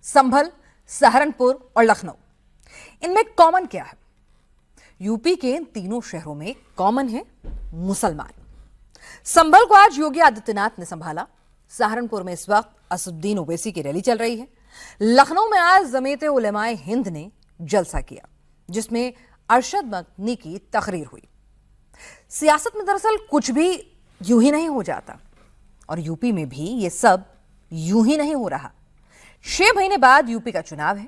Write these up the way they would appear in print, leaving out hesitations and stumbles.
संभल, सहारनपुर और लखनऊ, इनमें कॉमन क्या है? यूपी के इन तीनों शहरों में कॉमन है मुसलमान। संभल को आज योगी आदित्यनाथ ने संभाला। सहारनपुर में इस वक्त असदुद्दीन ओवैसी की रैली चल रही है। लखनऊ में आज जमीयत उलेमाए हिंद ने जलसा किया, जिसमें अरशद मदनी की तकरीर हुई। सियासत में दरअसल कुछ भी यूं ही नहीं हो जाता, और यूपी में भी ये सब यूं ही नहीं हो रहा। 6 महीने बाद यूपी का चुनाव है,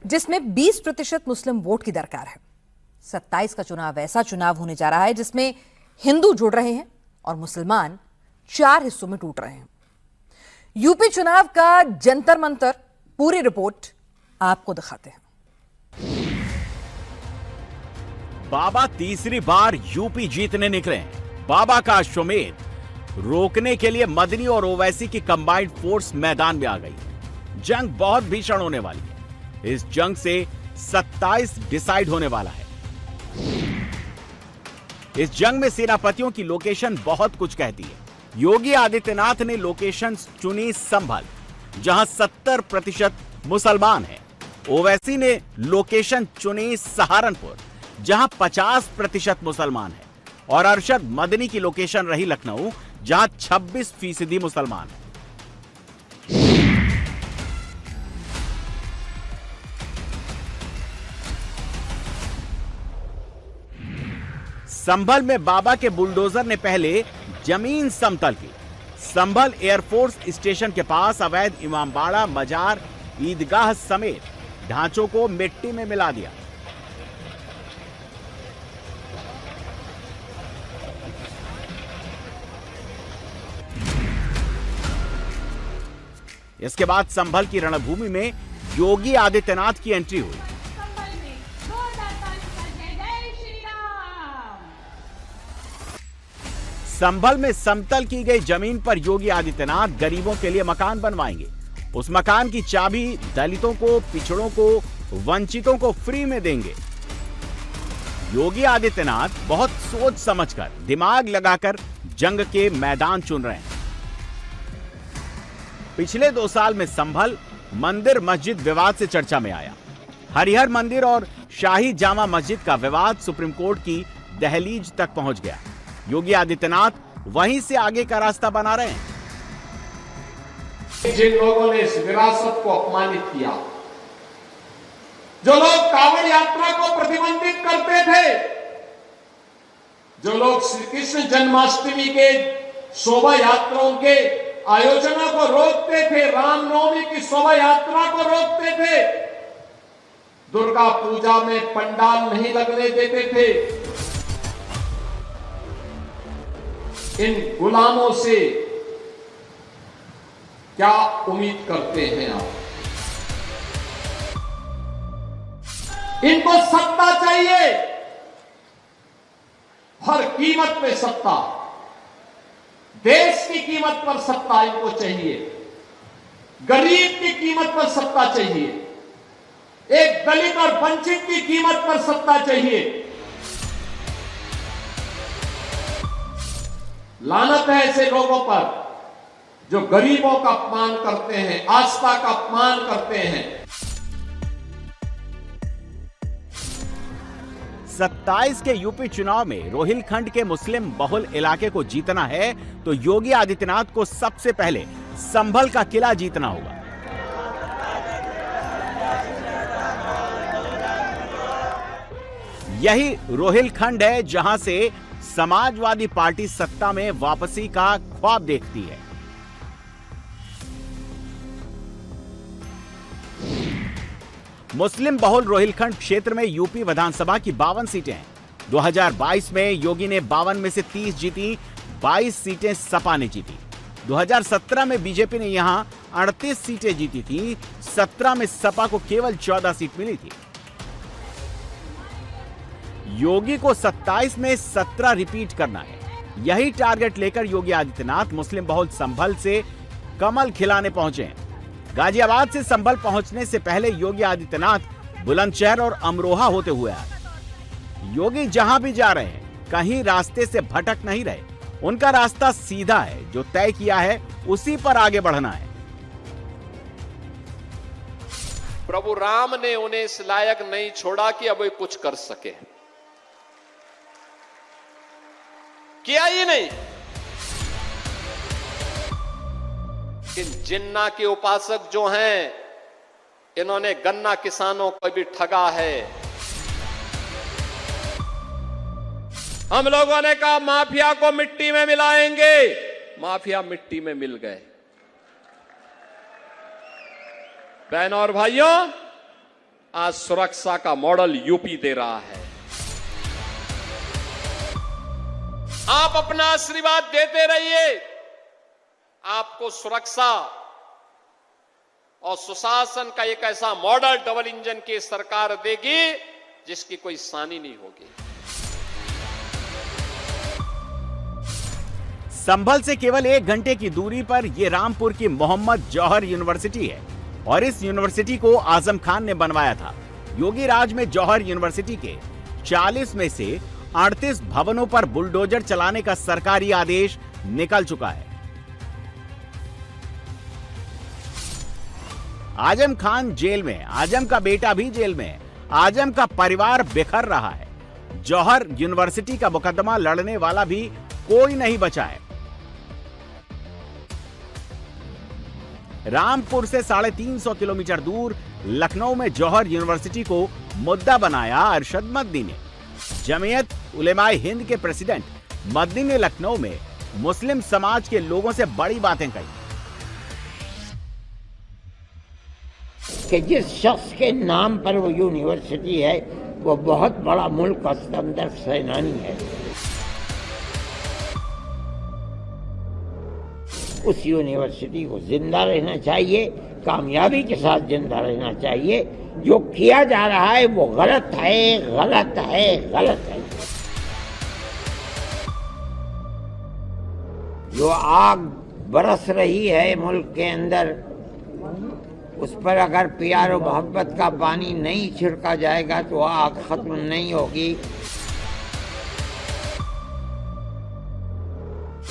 जिसमें 20% मुस्लिम वोट की दरकार है। 27 का चुनाव ऐसा चुनाव होने जा रहा है जिसमें हिंदू जुड़ रहे हैं और मुसलमान 4 हिस्सों में टूट रहे हैं। यूपी चुनाव का जंतर मंतर, पूरी रिपोर्ट आपको दिखाते हैं। बाबा तीसरी बार यूपी जीतने निकले हैं। बाबा का अश्वमेध रोकने के लिए मदनी और ओवैसी की कंबाइंड फोर्स मैदान में आ गई। जंग बहुत भीषण होने वाली है। इस जंग से 27 डिसाइड होने वाला है। इस जंग में सेनापतियों की लोकेशन बहुत कुछ कहती है। योगी आदित्यनाथ ने लोकेशन चुनी संभल, जहां 70% मुसलमान हैं। ओवैसी ने लोकेशन चुनी सहारनपुर, जहां 50% मुसलमान हैं। और अरशद मदनी की लोकेशन रही लखनऊ, जहां 26% मुसलमान हैं। संभल में बाबा के बुलडोजर ने पहले जमीन समतल की। संभल एयरफोर्स स्टेशन के पास अवैध इमामबाड़ा, मजार, ईदगाह समेत ढांचों को मिट्टी में मिला दिया। इसके बाद संभल की रणभूमि में योगी आदित्यनाथ की एंट्री हुई। संभल में समतल की गई जमीन पर योगी आदित्यनाथ गरीबों के लिए मकान बनवाएंगे। उस मकान की चाबी दलितों को, पिछड़ों को, वंचितों को फ्री में देंगे। योगी आदित्यनाथ बहुत सोच समझकर, दिमाग लगाकर जंग के मैदान चुन रहे हैं। पिछले 2 साल में संभल मंदिर मस्जिद विवाद से चर्चा में आया। हरिहर मंदिर और शाही जामा मस्जिद का विवाद सुप्रीम कोर्ट की दहलीज तक पहुंच गया। योगी आदित्यनाथ वहीं से आगे का रास्ता बना रहे हैं। जिन लोगों ने इस विरासत को अपमानित किया, जो लोग कांवड़ यात्रा को प्रतिबंधित करते थे, जो लोग श्री कृष्ण जन्माष्टमी के शोभा यात्राओं के आयोजनों को रोकते थे, रामनवमी की शोभा यात्रा को रोकते थे, दुर्गा पूजा में पंडाल नहीं लगने देते थे, इन गुलामों से क्या उम्मीद करते हैं आप? इनको सत्ता चाहिए, हर कीमत पे सत्ता, देश की कीमत पर सत्ता इनको चाहिए, गरीब की कीमत पर सत्ता चाहिए, एक दलित और वंचित की कीमत पर सत्ता चाहिए। लानत है ऐसे लोगों पर जो गरीबों का अपमान करते हैं, आस्था का अपमान करते हैं। 27 के यूपी चुनाव में रोहिलखंड के मुस्लिम बहुल इलाके को जीतना है तो योगी आदित्यनाथ को सबसे पहले संभल का किला जीतना होगा। यही रोहिलखंड है जहां से समाजवादी पार्टी सत्ता में वापसी का ख्वाब देखती है। मुस्लिम बहुल रोहिलखंड क्षेत्र में यूपी विधानसभा की 52 सीटें हैं। 2022 में योगी ने 52 में से 30 जीती, 22 सीटें सपा ने जीती। 2017 में बीजेपी ने यहां 38 सीटें जीती थी, 17 में सपा को केवल 14 सीट मिली थी। योगी को 27 में 17 रिपीट करना है। यही टारगेट लेकर योगी आदित्यनाथ मुस्लिम बहुल संभल से कमल खिलाने पहुंचे हैं। गाजियाबाद से संभल पहुंचने से पहले योगी आदित्यनाथ बुलंदशहर और अमरोहा होते हुए आए। योगी जहां भी जा रहे हैं, कहीं रास्ते से भटक नहीं रहे। उनका रास्ता सीधा है, जो तय किया है उसी पर आगे बढ़ना है। प्रभु राम ने उन्हें इस लायक नहीं छोड़ा कि अब वे कुछ कर सके, किया ही नहीं। जिन्ना के उपासक जो हैं, इन्होंने गन्ना किसानों को भी ठगा है। हम लोगों ने कहा माफिया को मिट्टी में मिलाएंगे, माफिया मिट्टी में मिल गए। बहनों और भाइयों, आज सुरक्षा का मॉडल यूपी दे रहा है। आप अपना आशीर्वाद देते रहिए, आपको सुरक्षा और सुशासन का एक ऐसा मॉडल डबल इंजन की सरकार देगी जिसकी कोई सानी नहीं होगी। संभल से केवल 1 घंटे की दूरी पर यह रामपुर की मोहम्मद जौहर यूनिवर्सिटी है और इस यूनिवर्सिटी को आजम खान ने बनवाया था। योगी राज में जौहर यूनिवर्सिटी के 40 में से 38 भवनों पर बुलडोजर चलाने का सरकारी आदेश निकल चुका है। आजम खान जेल में, आजम का बेटा भी जेल में, आजम का परिवार बिखर रहा है। जौहर यूनिवर्सिटी का मुकदमा लड़ने वाला भी कोई नहीं बचा है। रामपुर से 350 किलोमीटर दूर लखनऊ में जौहर यूनिवर्सिटी को मुद्दा बनाया अरशद मदनी ने। जमीयत उलेमाए हिंद के प्रेसिडेंट मदनी ने लखनऊ में मुस्लिम समाज के लोगों से बड़ी बातें कही कि जिस शख्स के नाम पर वो यूनिवर्सिटी है वो बहुत बड़ा मुल्क का सिकंदर सेनानी है। उस यूनिवर्सिटी को जिंदा रहना चाहिए, कामयाबी के साथ जिंदा रहना चाहिए। जो किया जा रहा है वो गलत है, गलत है, गलत है। जो आग बरस रही है मुल्क के अंदर, उस पर अगर प्यार और मोहब्बत का पानी नहीं छिड़का जाएगा तो आग खत्म नहीं होगी।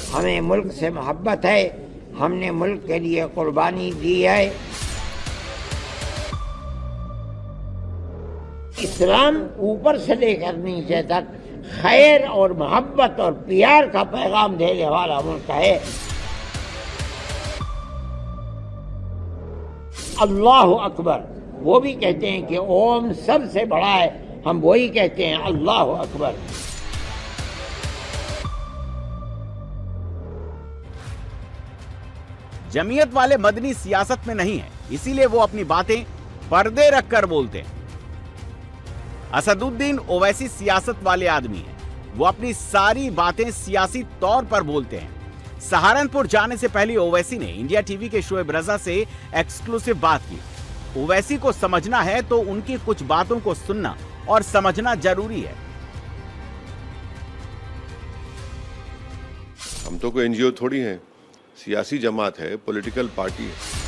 हमें मुल्क से मोहब्बत है, हमने मुल्क के लिए कुर्बानी दी है। इस्लाम ऊपर से लेकर नीचे तक खैर और मोहब्बत और प्यार का पैगाम देने वाला मुल्क है। अल्लाह अकबर, वो भी कहते हैं कि ओम सबसे बड़ा है, हम वही कहते हैं अल्लाह अकबर। जमीयत वाले मदनी सियासत में नहीं है, इसीलिए वो अपनी बातें पर्दे रखकर बोलते हैं। असदुद्दीन ओवैसी सियासत वाले आदमी हैं, वो अपनी सारी बातें सियासी तौर पर बोलते हैं। सहारनपुर जाने से पहले ओवैसी ने इंडिया टीवी के शोएब रजा से एक्सक्लूसिव बात की। ओवैसी को समझना है तो उनकी कुछ बातों को सुनना और समझना जरूरी है। हम तो कोई एनजीओ थोड़ी हैं, सियासी जमात है, पॉलिटिकल पार्टी है।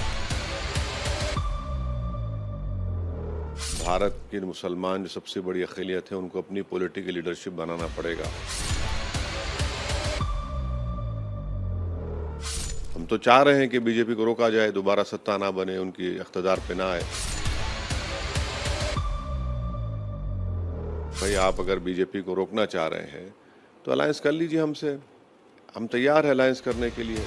भारत के मुसलमान जो सबसे बड़ी अक़लियत है उनको अपनी पॉलिटिकल लीडरशिप बनाना पड़ेगा। हम तो चाह रहे हैं कि बीजेपी को रोका जाए, दोबारा सत्ता ना बने, उनकी इख्तिदार पे ना आए। भाई आप अगर बीजेपी को रोकना चाह रहे हैं तो अलायंस कर लीजिए हमसे, हम तैयार हैं अलायंस करने के लिए।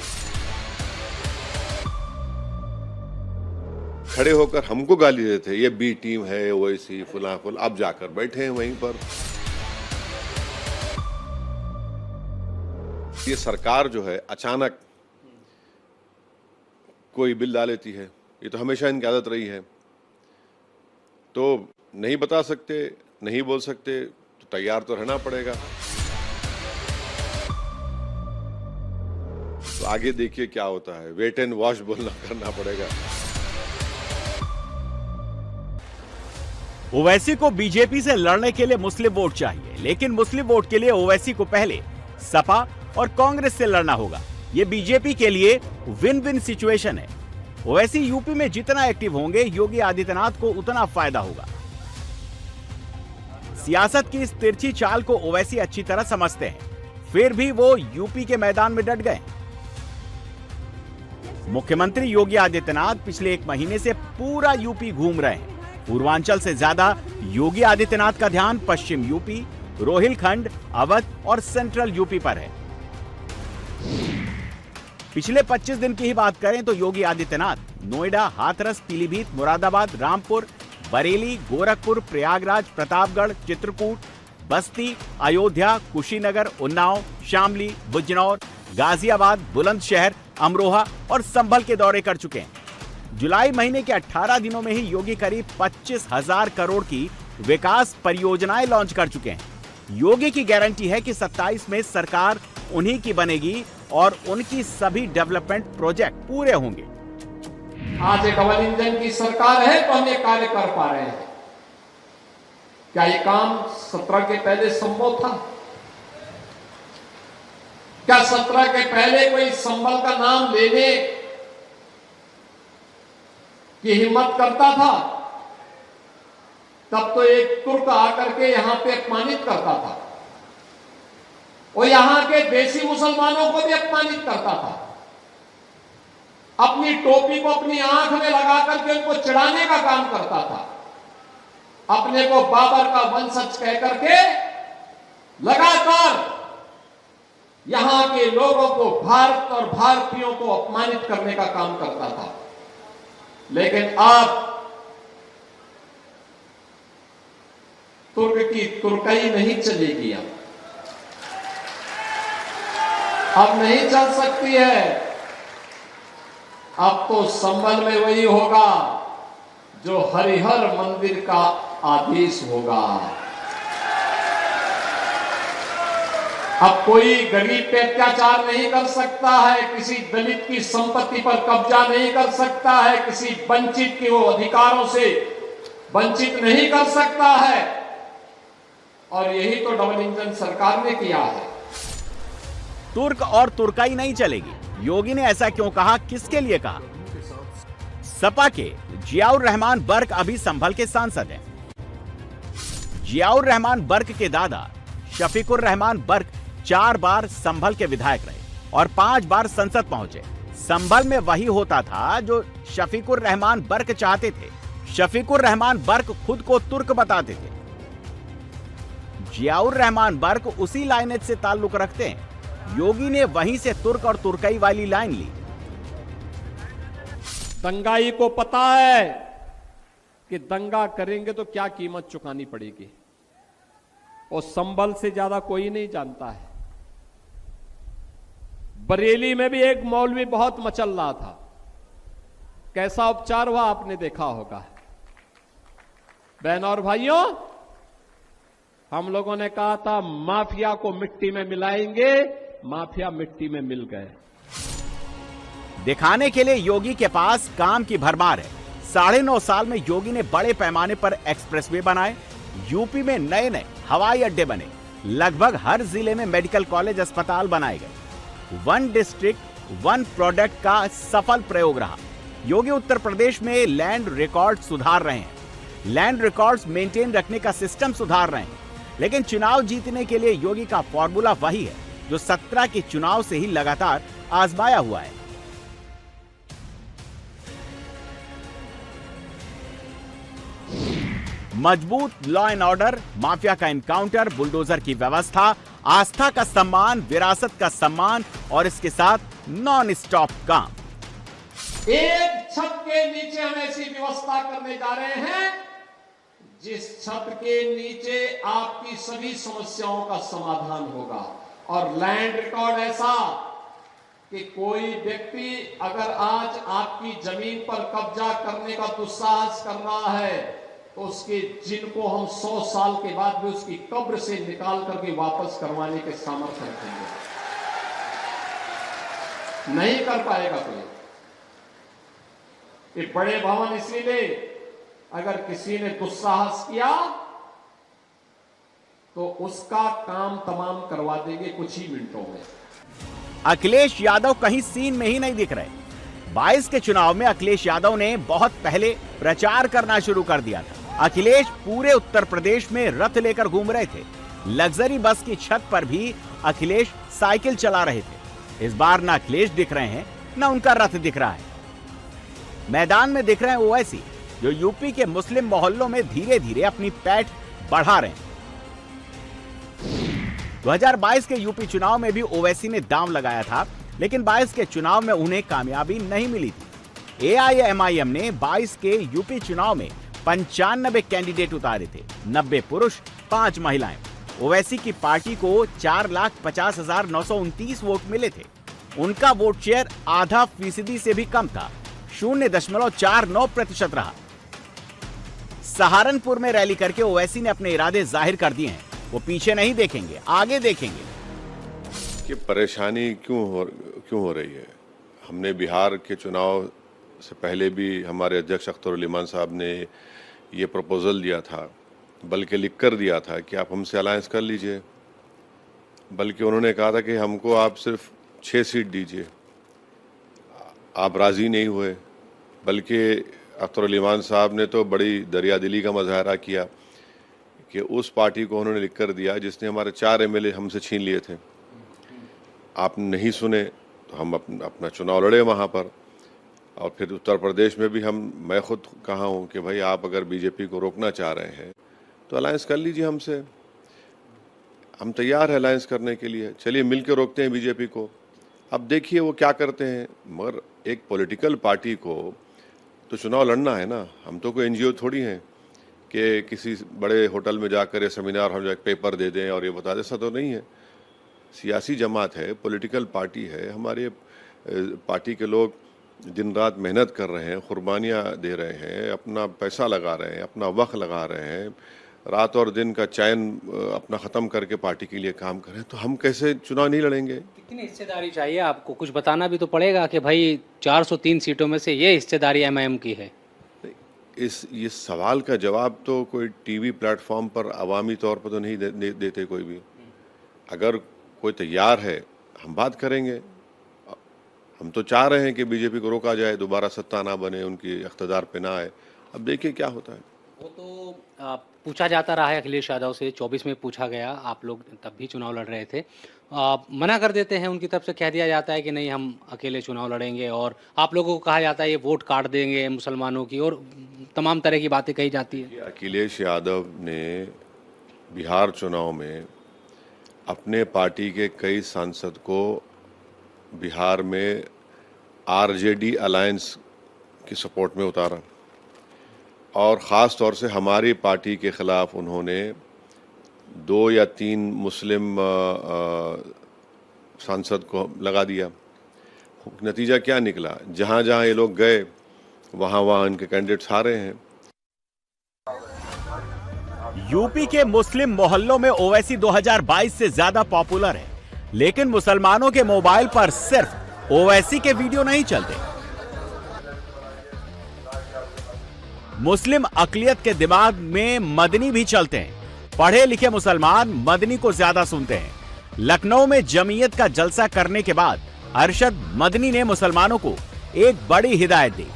खड़े होकर हमको गाली देते, ये बी टीम है, ओवैसी फुला फुल, अब जाकर बैठे हैं वहीं पर। ये सरकार जो है अचानक कोई बिल डाल लेती है, ये तो हमेशा इनकी आदत रही है। तो नहीं बता सकते, नहीं बोल सकते तो तैयार तो रहना पड़ेगा। तो आगे देखिए क्या होता है, वेट एंड वॉच बोलना करना पड़ेगा। ओवैसी को बीजेपी से लड़ने के लिए मुस्लिम वोट चाहिए, लेकिन मुस्लिम वोट के लिए ओवैसी को पहले सपा और कांग्रेस से लड़ना होगा। ये बीजेपी के लिए विन विन सिचुएशन है। ओवैसी यूपी में जितना एक्टिव होंगे, योगी आदित्यनाथ को उतना फायदा होगा। सियासत की इस तिरछी चाल को ओवैसी अच्छी तरह समझते हैं, फिर भी वो यूपी के मैदान में डट गए। मुख्यमंत्री योगी आदित्यनाथ पिछले 1 महीने से पूरा यूपी घूम रहे हैं। पूर्वांचल से ज्यादा योगी आदित्यनाथ का ध्यान पश्चिम यूपी, रोहिलखंड, अवध और सेंट्रल यूपी पर है। पिछले 25 दिन की ही बात करें तो योगी आदित्यनाथ नोएडा, हाथरस, पीलीभीत, मुरादाबाद, रामपुर, बरेली, गोरखपुर, प्रयागराज, प्रतापगढ़, चित्रकूट, बस्ती, अयोध्या, कुशीनगर, उन्नाव, शामली, बिजनौर, गाजियाबाद, बुलंदशहर, अमरोहा और संभल के दौरे कर चुके हैं। जुलाई महीने के 18 दिनों में ही योगी करीब 25,000 करोड़ की विकास परियोजनाएं लॉन्च कर चुके हैं। योगी की गारंटी है कि 27 में सरकार उन्हीं की बनेगी और उनकी सभी डेवलपमेंट प्रोजेक्ट पूरे होंगे। आज एक डबल इंजन की सरकार है तो हम ये कार्य कर पा रहे हैं। क्या ये काम 17 के पहले संभव था? क्या 17 के पहले कोई संभल का नाम लेने की हिम्मत करता था? तब तो एक तुर्क आकर के यहां पे अपमानित करता था, और यहां के देसी मुसलमानों को भी अपमानित करता था। अपनी टोपी को अपनी आंख में लगा करके उनको चिढ़ाने का काम करता था। अपने को बाबर का वंशज कह करके लगातार यहां के लोगों को, भारत और भारतीयों को अपमानित करने का काम करता था। लेकिन अब तुर्क की तुर्कई नहीं चलेगी। अब नहीं चल सकती है। अब तो संबल में वही होगा जो हरिहर मंदिर का आदेश होगा। अब कोई गरीब पे अत्याचार नहीं कर सकता है, किसी दलित की संपत्ति पर कब्जा नहीं कर सकता है, किसी वंचित के वो अधिकारों से वंचित नहीं कर सकता है। और यही तो डबल इंजन सरकार ने किया है। तुर्क और तुर्काई नहीं चलेगी। योगी ने ऐसा क्यों कहा, किसके लिए कहा? सपा के जियाउर रहमान बर्क अभी संभल के सांसद हैं। जियाउर रहमान बर्क के दादा शफीकुर रहमान बर्क 4 बार संभल के विधायक रहे और 5 बार संसद पहुंचे। संभल में वही होता था जो शफीकुर रहमान बर्क चाहते थे। शफीकुर रहमान बर्क खुद को तुर्क बताते थे। जियाउर रहमान बर्क उसी लाइनेज से ताल्लुक रखते हैं। योगी ने वहीं से तुर्क और तुर्कई वाली लाइन ली। दंगाई को पता है कि दंगा करेंगे तो क्या कीमत चुकानी पड़ेगी, और संभल से ज्यादा कोई नहीं जानता है। बरेली में भी एक मौलवी बहुत मचल रहा था, कैसा उपचार हुआ आपने देखा होगा। बहनों और भाइयों, हम लोगों ने कहा था माफिया को मिट्टी में मिलाएंगे, माफिया मिट्टी में मिल गए। दिखाने के लिए योगी के पास काम की भरमार है। 9.5 साल में योगी ने बड़े पैमाने पर एक्सप्रेसवे बनाए, यूपी में नए नए हवाई अड्डे बने, लगभग हर जिले में मेडिकल कॉलेज, अस्पताल बनाए गए। 1 डिस्ट्रिक्ट 1 प्रोडक्ट का सफल प्रयोग रहा। योगी उत्तर प्रदेश में लैंड रिकॉर्ड सुधार रहे हैं, लैंड रिकॉर्ड्स मेंटेन रखने का सिस्टम सुधार रहे हैं। लेकिन चुनाव जीतने के लिए योगी का फॉर्मूला वही है जो 17 के चुनाव से ही लगातार आजमाया हुआ है। मजबूत लॉ एंड ऑर्डर, माफिया का एनकाउंटर, बुलडोजर की व्यवस्था, आस्था का सम्मान, विरासत का सम्मान और इसके साथ नॉन स्टॉप काम। एक छत के नीचे हम ऐसी व्यवस्था करने जा रहे हैं जिस छत के नीचे आपकी सभी समस्याओं का समाधान होगा। और लैंड रिकॉर्ड ऐसा कि कोई व्यक्ति अगर आज आपकी जमीन पर कब्जा करने का दुस्साहस कर रहा है तो उसके जिनको हम 100 साल के बाद भी उसकी कब्र से निकाल करके वापस करवाने के सामर्थ्य रखेंगे। नहीं कर पाएगा कोई। ये बड़े भवन इसीलिए अगर किसी ने दुस्साहस किया तो उसका काम तमाम करवा देंगे कुछ ही मिनटों में। अखिलेश यादव कहीं सीन में ही नहीं दिख रहे। 22 के चुनाव में अखिलेश यादव ने बहुत पहले प्रचार करना शुरू कर दिया था। अखिलेश पूरे उत्तर प्रदेश में रथ लेकर घूम रहे थे। लग्जरी बस की छत पर भी अखिलेश साइकिल चला रहे थे। इस बार ना अखिलेश दिख रहे हैं, ना उनका रथ दिख रहा है। मैदान में दिख रहे हैं ओवैसी। जो यूपी के मुस्लिम मोहल्लों में धीरे धीरे अपनी पैठ बढ़ा रहे हैं। 2022 के यूपी चुनाव में भी ओवैसी ने दांव लगाया था, लेकिन 22 के चुनाव में उन्हें कामयाबी नहीं मिली थी। एआईएमआईएम ने 22 के यूपी चुनाव में 95 कैंडिडेट उतारे थे, 90 पुरुष 5 महिलाएं। ओवैसी की पार्टी को 4,50,929 वोट मिले थे। उनका वोट शेयर आधा फीसदी से भी कम था, 0.49% रहा। सहारनपुर में रैली करके ओवैसी ने अपने इरादे जाहिर कर दिए हैं। वो पीछे नहीं देखेंगे, आगे देखेंगे। कि परेशानी क्यों हो रही है। हमने बिहार के चुनाव से पहले भी हमारे अध्यक्ष अख्तर उल इमान साहब ने ये प्रपोजल दिया था, बल्कि लिख कर दिया था कि आप हमसे अलायंस कर लीजिए। बल्कि उन्होंने कहा था कि हमको आप सिर्फ 6 सीट दीजिए। आप राज़ी नहीं हुए, बल्कि अख्तर उल इमान साहब ने तो बड़ी दरियादिली का मुजाहरा किया कि उस पार्टी को उन्होंने लिख कर दिया जिसने हमारे 4 एमएलए हमसे छीन लिए थे। आप नहीं सुने तो हम अपना चुनाव लड़े वहाँ पर। और फिर उत्तर प्रदेश में भी मैं खुद कहा हूँ कि भाई आप अगर बीजेपी को रोकना चाह रहे हैं तो अलायंस कर लीजिए हमसे, हम तैयार हैं अलायंस करने के लिए। चलिए मिल के रोकते हैं बीजेपी को। अब देखिए वो क्या करते हैं। मगर एक पॉलिटिकल पार्टी को तो चुनाव लड़ना है ना। हम तो कोई एनजीओ थोड़ी हैं कि किसी बड़े होटल में जाकर या सेमिनार हम जाकर पेपर दे दें और ये बता दें। ऐसा तो नहीं है। सियासी जमात है, पॉलिटिकल पार्टी है। हमारे पार्टी के लोग दिन रात मेहनत कर रहे हैं, कुर्बानियाँ दे रहे हैं, अपना पैसा लगा रहे हैं, अपना वक्त लगा रहे हैं, रात और दिन का चैन अपना ख़त्म करके पार्टी के लिए काम कर रहे हैं। तो हम कैसे चुनाव नहीं लड़ेंगे। कितनी हिस्सेदारी चाहिए आपको? कुछ बताना भी तो पड़ेगा कि भाई 403 सीटों में से ये हिस्सेदारी एमआईएम की है। ये सवाल का जवाब तो कोई टीवी प्लेटफॉर्म पर अवामी तौर पर तो नहीं देते कोई भी। अगर कोई तैयार है हम बात करेंगे। हम तो चाह रहे हैं कि बीजेपी को रोका जाए, दोबारा सत्ता ना बने, उनकी इख्तिदार पे ना आए। अब देखिए क्या होता है। वो तो पूछा जाता रहा है अखिलेश यादव से, 24 में पूछा गया, आप लोग तब भी चुनाव लड़ रहे थे। मना कर देते हैं उनकी तरफ से, कह दिया जाता है कि नहीं हम अकेले चुनाव लड़ेंगे। और आप लोगों को कहा जाता है ये वोट काट देंगे मुसलमानों की, और तमाम तरह की बातें कही जाती है। अखिलेश यादव ने बिहार चुनाव में अपने पार्टी के कई सांसद को बिहार में आरजेडी अलायंस की सपोर्ट में उतारा। और ख़ास तौर से हमारी पार्टी के ख़िलाफ़ उन्होंने 2 या 3 मुस्लिम सांसद को लगा दिया। नतीजा क्या निकला? जहाँ जहाँ ये लोग गए वहाँ वहाँ इनके कैंडिडेट्स हारे हैं। यूपी के मुस्लिम मोहल्लों में ओवैसी 2022 से ज्यादा पॉपुलर है, लेकिन मुसलमानों के मोबाइल पर सिर्फ ओवैसी के वीडियो नहीं चलते। मुस्लिम अकलियत के दिमाग में मदनी भी चलते हैं। पढ़े लिखे मुसलमान मदनी को ज्यादा सुनते हैं। लखनऊ में जमीयत का जलसा करने के बाद अरशद मदनी ने मुसलमानों को एक बड़ी हिदायत दी।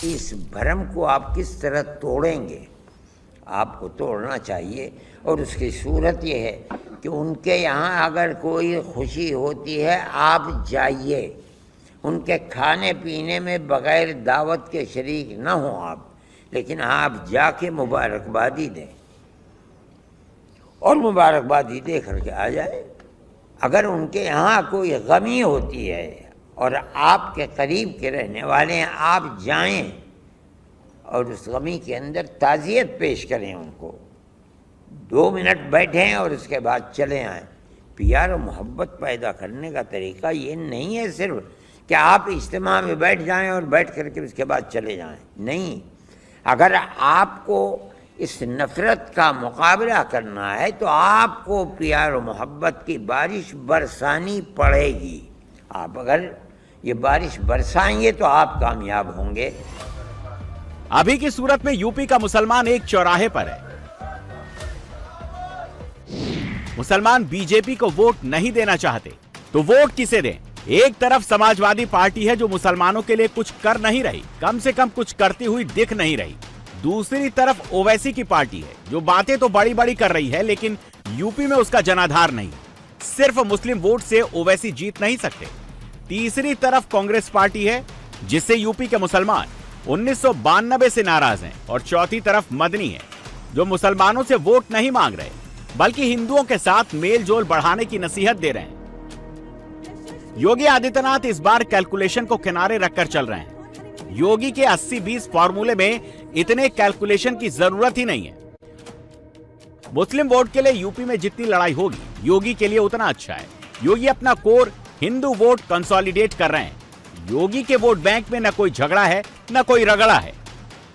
इस भ्रम को आप किस तरह तोड़ेंगे, आपको तोड़ना चाहिए। और उसकी सूरत यह है कि उनके यहाँ अगर कोई खुशी होती है आप जाइए, उनके खाने पीने में बगैर दावत के शरीक न हो आप, लेकिन आप जाके मुबारकबादी दें और मुबारकबादी दे करके आ जाए। अगर उनके यहाँ कोई गमी होती है और आपके करीब के रहने वाले हैं, आप जाएं और उस गमी के अंदर ताज़ियत पेश करें उनको। 2 मिनट बैठें और उसके बाद चले आएं। प्यार और मोहब्बत पैदा करने का तरीका ये नहीं है सिर्फ कि आप इज्तिमा में बैठ जाएं और बैठ करके उसके बाद चले जाएं। नहीं, अगर आपको इस नफ़रत का मुकाबला करना है तो आपको प्यार और मोहब्बत की बारिश बरसानी पड़ेगी। आप अगर ये बारिश बरसाएंगे तो आप कामयाब होंगे। अभी की सूरत में यूपी का मुसलमान एक चौराहे पर है। मुसलमान बीजेपी को वोट नहीं देना चाहते, तो वोट किसे दें? एक तरफ समाजवादी पार्टी है जो मुसलमानों के लिए कुछ कर नहीं रही, कम से कम कुछ करती हुई दिख नहीं रही। दूसरी तरफ ओवैसी की पार्टी है जो बातें तो बड़ी बड़ी कर रही है, लेकिन यूपी में उसका जनाधार नहीं। सिर्फ मुस्लिम वोट से ओवैसी जीत नहीं सकते। तीसरी तरफ कांग्रेस पार्टी है जिससे यूपी के मुसलमान 1992 से नाराज हैं और चौथी तरफ मदनी है, जो मुसलमानों से वोट नहीं मांग रहे बल्कि हिंदुओं के साथ मेल जोल बढ़ाने की नसीहत दे रहे हैं। योगी आदित्यनाथ इस बार कैलकुलेशन को किनारे रखकर चल रहे हैं। योगी के 80-20 फॉर्मूले में इतने कैलकुलेशन की जरूरत ही नहीं है। मुस्लिम वोट के लिए यूपी में जितनी लड़ाई होगी, योगी के लिए उतना अच्छा है। योगी अपना कोर हिंदू वोट कंसोलिडेट कर रहे हैं। योगी के वोट बैंक में न कोई झगड़ा है न कोई रगड़ा है।